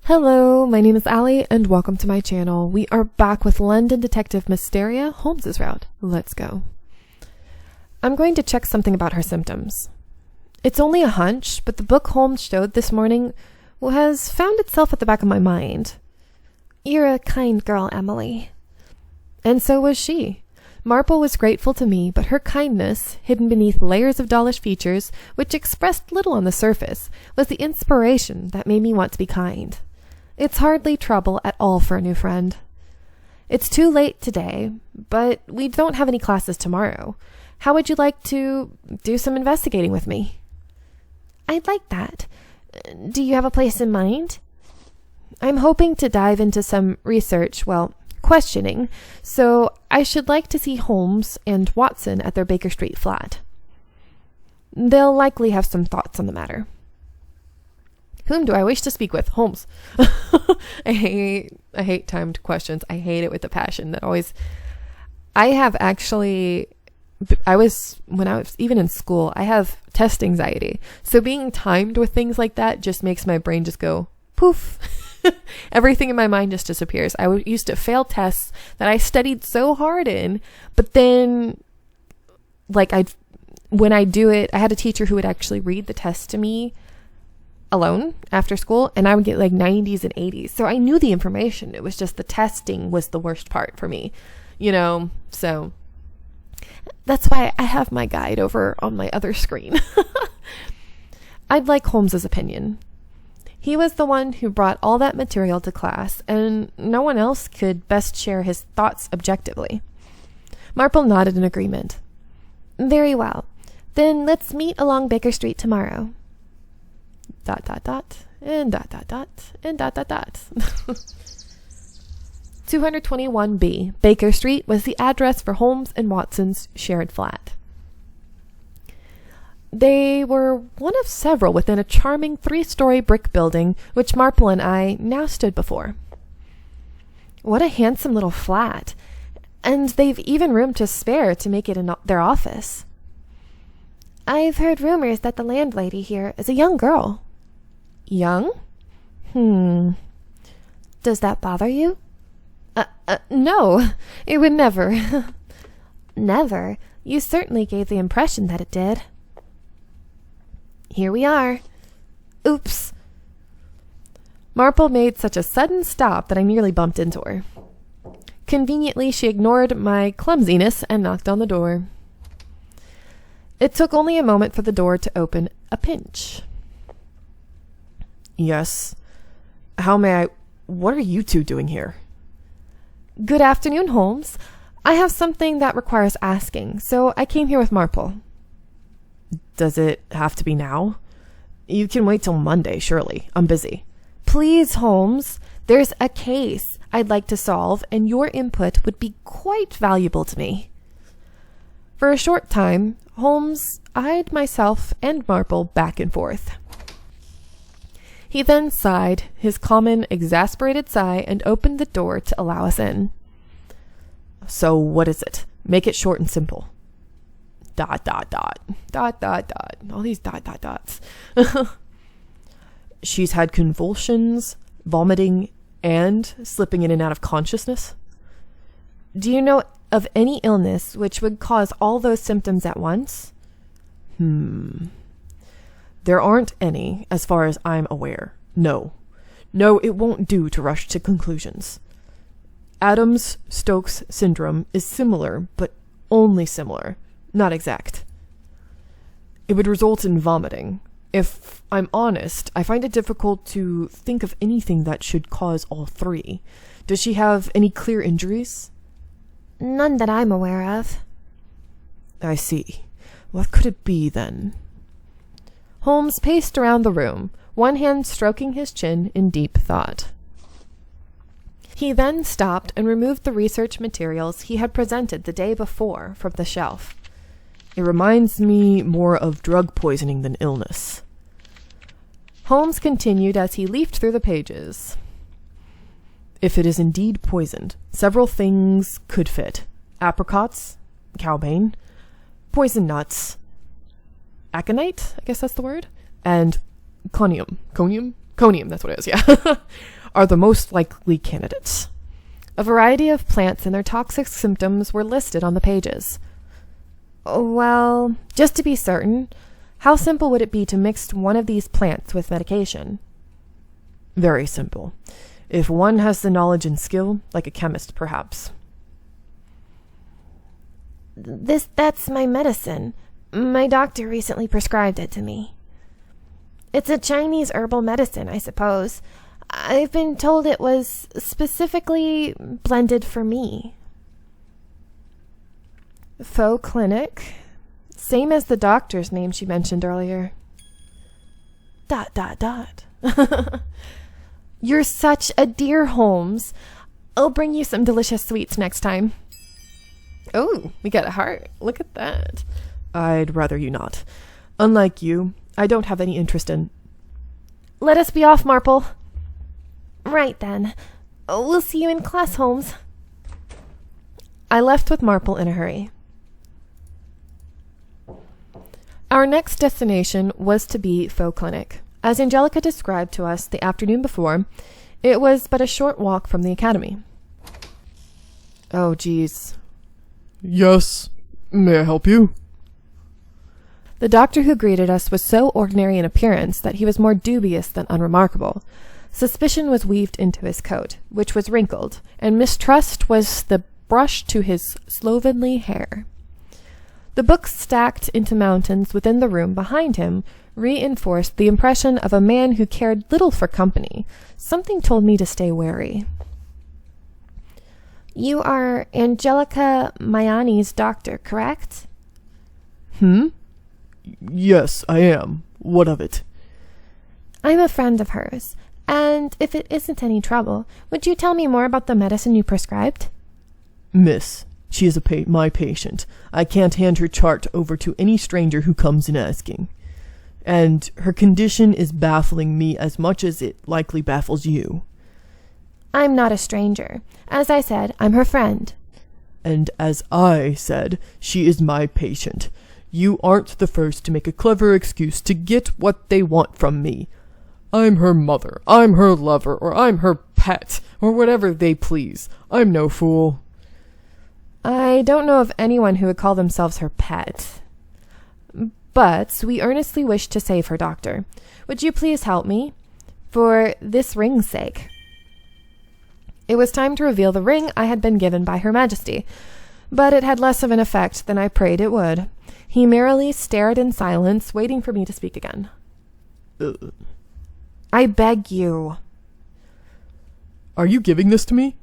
Hello, my name is Allie, and welcome to my channel. We are back with London Detective Mysteria, Holmes' route. Let's go. I'm going to check something about her symptoms. It's only a hunch, but the book Holmes showed this morning has found itself at the back of my mind. You're a kind girl, Emily. And so was she. Marple was grateful to me, but her kindness, hidden beneath layers of dollish features, which expressed little on the surface, was the inspiration that made me want to be kind. It's hardly trouble at all for a new friend. It's too late today, but we don't have any classes tomorrow. How would you like to do some investigating with me? I'd like that. Do you have a place in mind? I'm hoping to dive into some research, questioning, so I should like to see Holmes and Watson at their Baker Street flat. They'll likely have some thoughts on the matter. Whom do I wish to speak with? Holmes. I hate timed questions. I hate it with a passion. When I was even in school, I have test anxiety. So being timed with things like that just makes my brain just go poof. Everything in my mind just disappears. I used to fail tests that I studied so hard in, but then when I do it, I had a teacher who would actually read the test to me alone after school, and I would get 90s and 80s. So I knew the information. It was just the testing was the worst part for me, so that's why I have my guide over on my other screen. I'd like Holmes's opinion. He was the one who brought all that material to class, and no one else could best share his thoughts objectively. Marple nodded in agreement. Very well. Then let's meet along Baker Street tomorrow. ... and ... and ... 221B, Baker Street, was the address for Holmes and Watson's shared flat. They were one of several within a charming 3-story brick building which Marple and I now stood before. What a handsome little flat, and they've even room to spare to make it their office. I've heard rumors that the landlady here is a young girl. Young? Does that bother you? No, it would never. Never? You certainly gave the impression that it did. Here we are. Oops. Marple made such a sudden stop that I nearly bumped into her. Conveniently, she ignored my clumsiness and knocked on the door. It took only a moment for the door to open a pinch. Yes. What are you two doing here? Good afternoon, Holmes. I have something that requires asking, so I came here with Marple. Does it have to be now? You can wait till Monday, surely. I'm busy. Please, Holmes. There's a case I'd like to solve, and your input would be quite valuable to me. For a short time, Holmes eyed myself and Marple back and forth. He then sighed, his common exasperated sigh, and opened the door to allow us in. So what is it? Make it short and simple. ... All these ... She's had convulsions, vomiting, and slipping in and out of consciousness. Do you know of any illness which would cause all those symptoms at once? There aren't any, as far as I'm aware. No, it won't do to rush to conclusions. Adams-Stokes syndrome is similar, but only similar, not exact. It would result in vomiting. If I'm honest, I find it difficult to think of anything that should cause all three. Does she have any clear injuries? None that I'm aware of. I see. What could it be, then? Holmes paced around the room, one hand stroking his chin in deep thought. He then stopped and removed the research materials he had presented the day before from the shelf. It reminds me more of drug poisoning than illness. Holmes continued as he leafed through the pages. If it is indeed poisoned, several things could fit. Apricots, cowbane, poison nuts, aconite, I guess that's the word, and conium. Conium, that's what it is, yeah, are the most likely candidates. A variety of plants and their toxic symptoms were listed on the pages. Well, just to be certain, how simple would it be to mix one of these plants with medication? Very simple. If one has the knowledge and skill, like a chemist, perhaps. That's my medicine. My doctor recently prescribed it to me. It's a Chinese herbal medicine, I suppose. I've been told it was specifically blended for me. Faux clinic? Same as the doctor's name she mentioned earlier. ... You're such a dear, Holmes. I'll bring you some delicious sweets next time. Oh, we got a heart. Look at that. I'd rather you not. Unlike you, I don't have any interest in... Let us be off, Marple. Right then. We'll see you in class, Holmes. I left with Marple in a hurry. Our next destination was to be Faux Clinic. As Angelica described to us the afternoon before, it was but a short walk from the academy. Oh, geez. Yes. May I help you? The doctor who greeted us was so ordinary in appearance that he was more dubious than unremarkable. Suspicion was weaved into his coat, which was wrinkled, and mistrust was the brush to his slovenly hair. The books stacked into mountains within the room behind him reinforced the impression of a man who cared little for company. Something told me to stay wary. You are Angelica Maiani's doctor, correct? Yes, I am. What of it? I'm a friend of hers, and if it isn't any trouble, would you tell me more about the medicine you prescribed? Miss, she is my patient. I can't hand her chart over to any stranger who comes in asking. And her condition is baffling me as much as it likely baffles you. I'm not a stranger. As I said, I'm her friend. And as I said, she is my patient. You aren't the first to make a clever excuse to get what they want from me. I'm her mother, I'm her lover, or I'm her pet, or whatever they please. I'm no fool. I don't know of anyone who would call themselves her pet. But we earnestly wish to save her, doctor. Would you please help me? For this ring's sake. It was time to reveal the ring I had been given by Her Majesty, but it had less of an effect than I prayed it would. He merely stared in silence, waiting for me to speak again. I beg you. Are you giving this to me?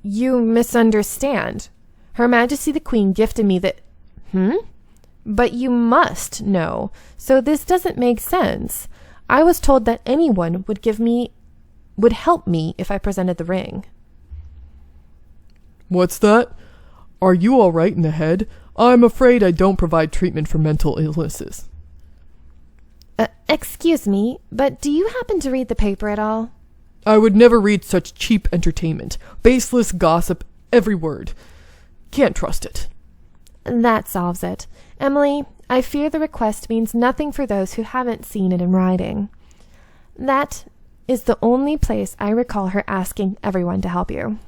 You misunderstand. Her Majesty the Queen gifted me the... But you must know, so this doesn't make sense. I was told that anyone would help me if I presented the ring. What's that? Are you all right in the head? I'm afraid I don't provide treatment for mental illnesses. Excuse me, but do you happen to read the paper at all? I would never read such cheap entertainment. Baseless gossip, every word. Can't trust it. That solves it. Emily, I fear the request means nothing for those who haven't seen it in writing. That is the only place I recall her asking everyone to help you.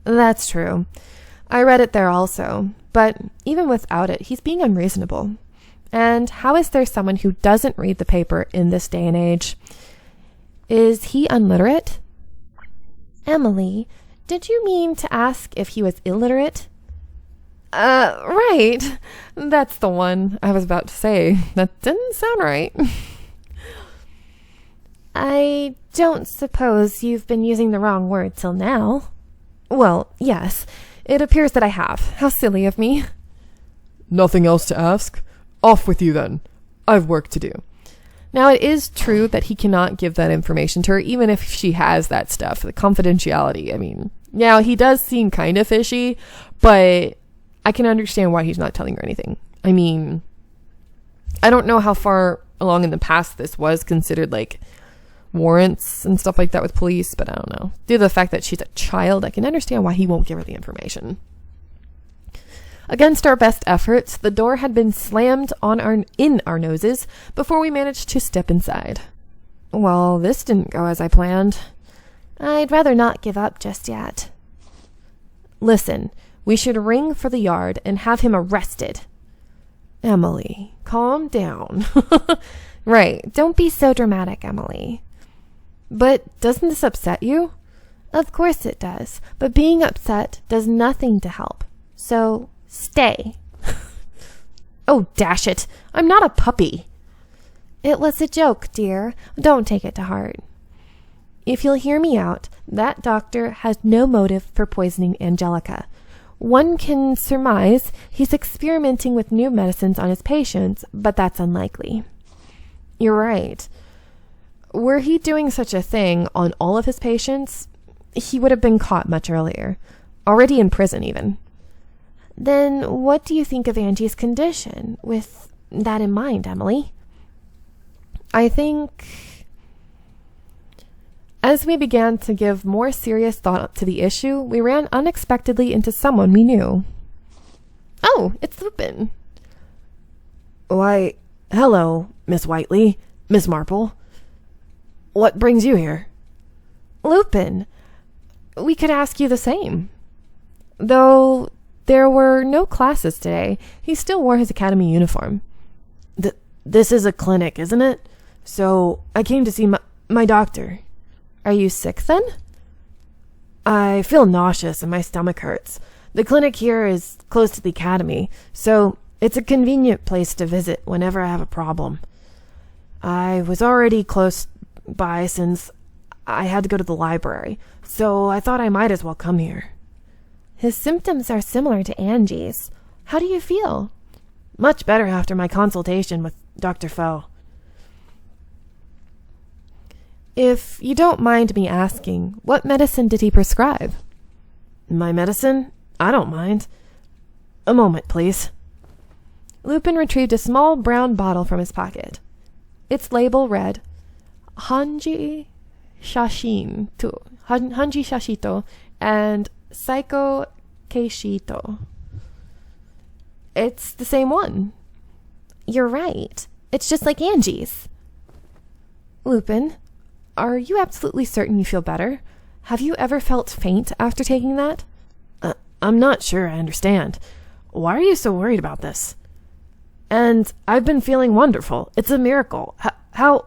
That's true. I read it there also, but even without it, he's being unreasonable. And how is there someone who doesn't read the paper in this day and age? Is he unliterate? Emily, did you mean to ask if he was illiterate? Right. That's the one I was about to say. That didn't sound right. I don't suppose you've been using the wrong word till now. Well, yes. It appears that I have. How silly of me. Nothing else to ask? Off with you then. I've work to do. Now, it is true that he cannot give that information to her, even if she has that stuff, the confidentiality. I mean, now he does seem kind of fishy, but I can understand why he's not telling her anything. I mean, I don't know how far along in the past this was considered like warrants and stuff like that with police, but I don't know. Due to the fact that she's a child, I can understand why he won't give her the information. Against our best efforts, the door had been slammed in our noses before we managed to step inside. Well, this didn't go as I planned. I'd rather not give up just yet. Listen, we should ring for the yard and have him arrested. Emily, calm down. Right, don't be so dramatic, Emily. But doesn't this upset you? Of course it does, but being upset does nothing to help. So, stay. Oh, dash it. I'm not a puppy. It was a joke, dear. Don't take it to heart. If you'll hear me out, that doctor has no motive for poisoning Angelica. One can surmise he's experimenting with new medicines on his patients, but that's unlikely. You're right. Were he doing such a thing on all of his patients, he would have been caught much earlier. Already in prison, even. Then what do you think of Angie's condition, with that in mind, Emily? I think... As we began to give more serious thought to the issue, we ran unexpectedly into someone we knew. Oh, it's Lupin. Why, hello, Miss Whiteley, Miss Marple. What brings you here? Lupin, we could ask you the same. Though there were no classes today, he still wore his academy uniform. This is a clinic, isn't it? So I came to see my doctor. Are you sick then? I feel nauseous and my stomach hurts. The clinic here is close to the academy, so it's a convenient place to visit whenever I have a problem. I was already close by since I had to go to the library, so I thought I might as well come here. His symptoms are similar to Angie's. How do you feel? Much better after my consultation with Dr. Foe. If you don't mind me asking, what medicine did he prescribe? My medicine? I don't mind. A moment, please. Lupin retrieved a small brown bottle from his pocket. Its label read, Hanji Shashito and Psycho Keishito. It's the same one. You're right. It's just like Angie's. Lupin, are you absolutely certain you feel better? Have you ever felt faint after taking that? I'm not sure I understand. Why are you so worried about this? And I've been feeling wonderful. It's a miracle. How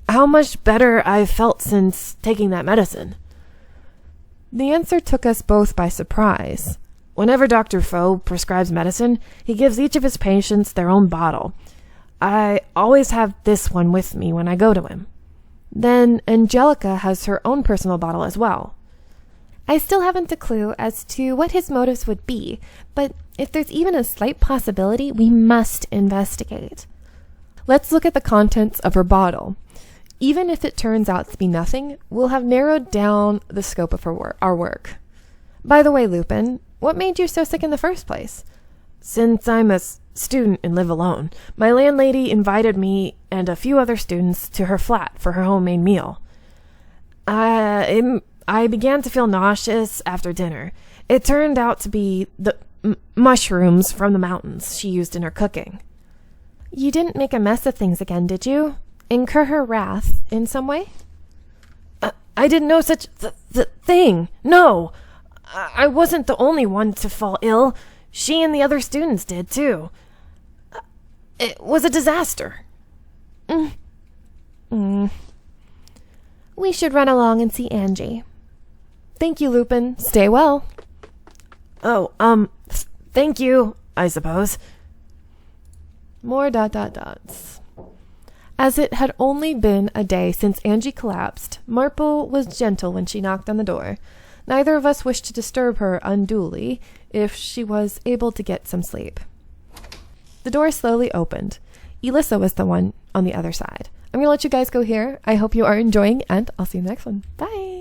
much better I've felt since taking that medicine? The answer took us both by surprise. Whenever Dr. Foe prescribes medicine, he gives each of his patients their own bottle. I always have this one with me when I go to him. Then Angelica has her own personal bottle as well. I still haven't a clue as to what his motives would be, but if there's even a slight possibility, we must investigate. Let's look at the contents of her bottle. Even if it turns out to be nothing, we'll have narrowed down the scope of our work. By the way, Lupin, what made you so sick in the first place? Since I'm a student and live alone, my landlady invited me and a few other students to her flat for her homemade meal. I began to feel nauseous after dinner. It turned out to be the mushrooms from the mountains she used in her cooking. You didn't make a mess of things again, did you? Incur her wrath in some way? I didn't know such thing. No, I wasn't the only one to fall ill. She and the other students did, too. It was a disaster. We should run along and see Angie. Thank you, Lupin. Stay well. Oh, thank you, I suppose. More ... As it had only been a day since Angie collapsed, Marple was gentle when she knocked on the door. Neither of us wished to disturb her unduly if she was able to get some sleep. The door slowly opened. Elissa was the one on the other side. I'm going to let you guys go here. I hope you are enjoying, and I'll see you in the next one. Bye!